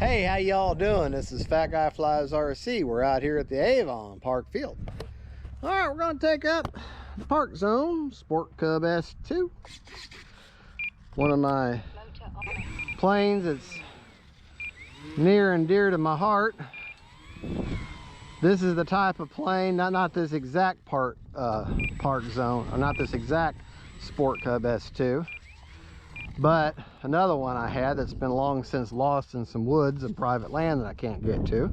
Hey, how y'all doing? This is Fat Guy Flies RC. We're out here at the Avon Park Field. All right, we're gonna take up the park zone, Sport Cub S2. One of my planes that's near and dear to my heart. This is the type of plane, not this exact park zone, or not this exact Sport Cub S2. But another one I had that's been long since lost in some woods and private land that I can't get to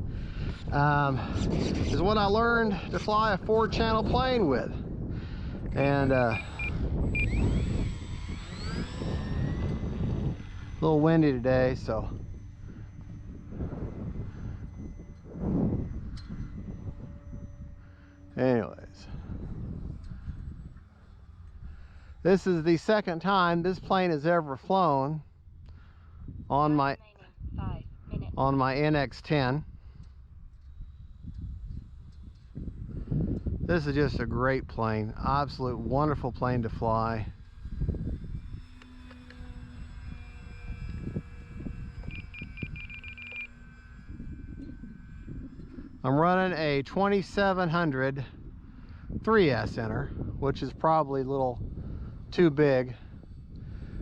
is what I learned to fly a 4-channel plane with. And a little windy today, so anyways, this is the second time this plane has ever flown on my NX10. This is just a great plane, absolute wonderful plane to fly. I'm running a 2700 3S enter, which is probably a little too big.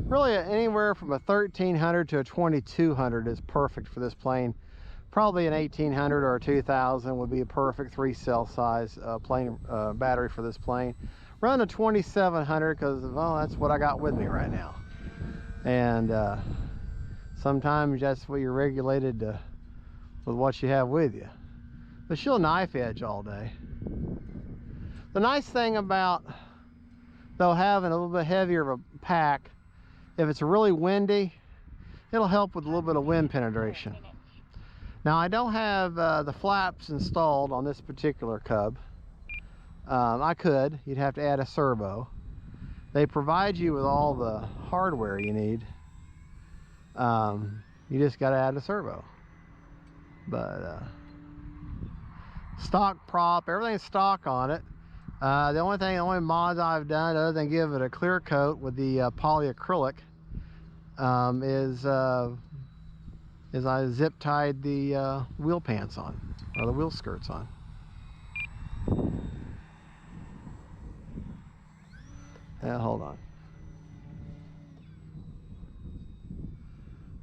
Really anywhere from a 1300 to a 2200 is perfect for this plane. Probably an 1800 or a 2000 would be a perfect 3-cell size plane battery for this plane. Run a 2700 because, well, that's what I got with me right now. And sometimes that's what you're regulated to, with what you have with you. But she'll knife edge all day. The nice thing about, though, having a little bit heavier of a pack, if it's really windy, it'll help with a little bit of wind penetration. Now, I don't have the flaps installed on this particular Cub. I could. You'd have to add a servo. They provide you with all the hardware you need. You just got to add a servo. But stock prop, everything's stock on it. The only mods I've done, other than give it a clear coat with the polyacrylic, is I zip tied the wheel pants on, or the wheel skirts on. Hold on.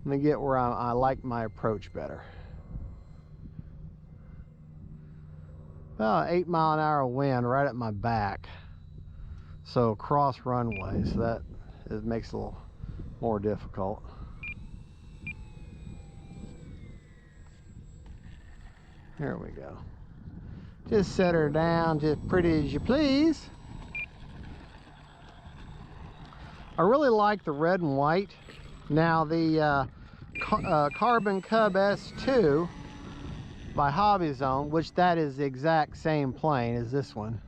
Let me get where I like my approach better. About 8-mile-an-hour wind right at my back, so cross runway, so that it makes it a little more difficult. There we go. Just set her down just pretty as you please. I really like the red and white. Now the Carbon Cub S2 by Hobby Zone, which that is the exact same plane as this one.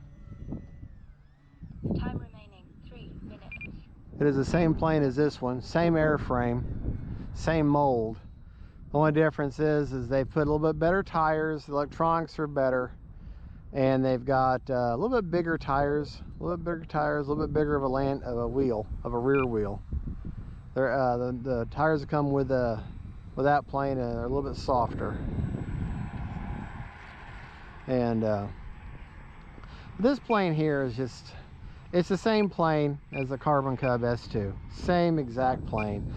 Time remaining 3 minutes. It is the same plane as this one, same airframe, same mold. The only difference is they put a little bit better tires, the electronics are better, and they've got a little bit bigger tires, a little bit bigger of a rear wheel. The tires that come with that plane are a little bit softer. And this plane here is just, it's the same plane as the Carbon Cub S2. Same exact plane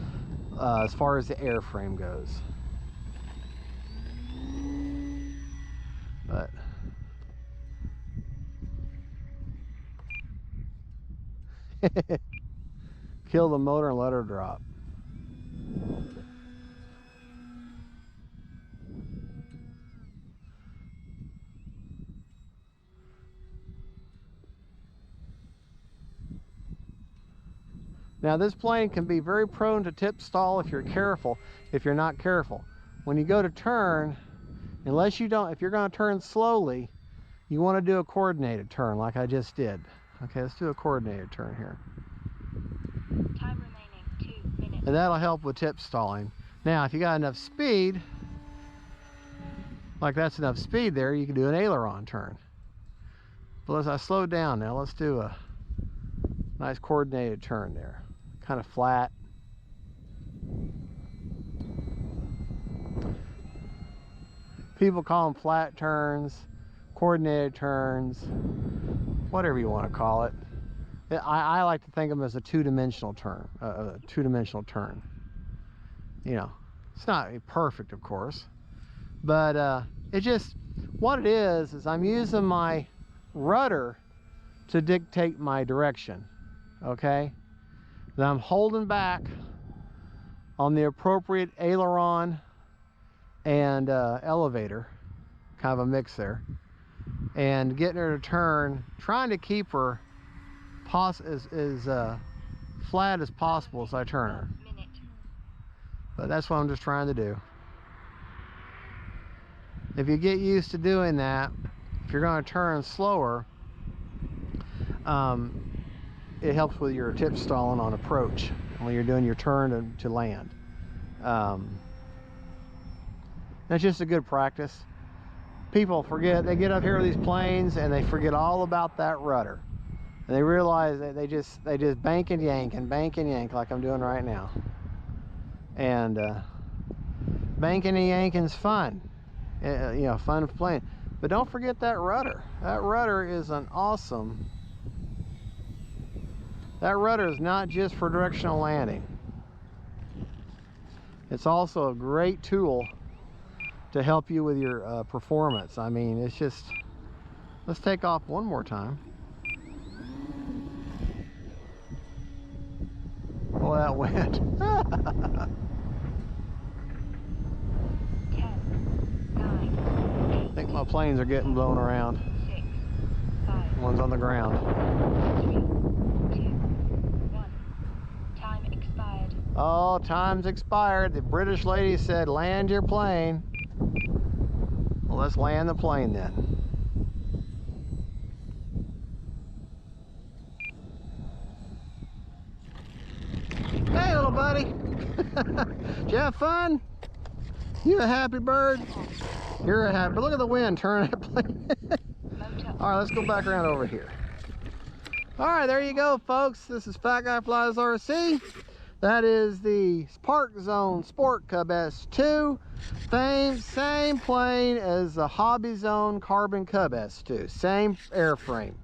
as far as the airframe goes. But kill the motor and let her drop. Now this plane can be very prone to tip stall if you're not careful. When you go to turn, if you're going to turn slowly, you want to do a coordinated turn like I just did. Okay, let's do a coordinated turn here. Time remaining 2 minutes. And that'll help with tip stalling. Now, if you got enough speed, like that's enough speed there, you can do an aileron turn. But as I slow down now, let's do a nice coordinated turn there. Kind of flat. People call them flat turns, coordinated turns, whatever you want to call it. I like to think of them as a two-dimensional turn. You know, it's not perfect, of course, but it just, what it is I'm using my rudder to dictate my direction. Okay, then I'm holding back on the appropriate aileron and elevator, kind of a mix there, and getting her to turn, trying to keep her as flat as possible as I turn her. But that's what I'm just trying to do. If you get used to doing that, if you're going to turn slower, it helps with your tip stalling on approach when you're doing your turn to land. That's just a good practice. People forget, they get up here with these planes and they forget all about that rudder. And they realize that they just bank and yank like I'm doing right now. And banking and yanking's fun. You know, fun playing. But don't forget that rudder. That rudder is an awesome. That rudder is not just for directional landing. It's also a great tool to help you with your performance. I mean, it's just, let's take off one more time. Oh, that went. 10, 9, I think my planes are getting blown around. 6, 5, One's on the ground. 3, 2, 1. Time expired. Oh, time's expired. The British lady said, land your plane. Well, let's land the plane then. Hey, little buddy. Did you have fun? You a happy bird? You're a happy. But look at the wind turning that plane. All right, let's go back around over here. All right, there you go, folks. This is Fat Guy Flies RC. That is the Park Zone Sport Cub S2. Same plane as the Hobby Zone Carbon Cub S2. Same airframe.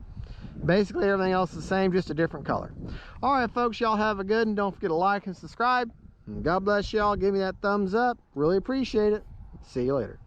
Basically everything else is the same, just a different color. All right, folks, y'all have a good one. Don't forget to like and subscribe. And God bless y'all. Give me that thumbs up. Really appreciate it. See you later.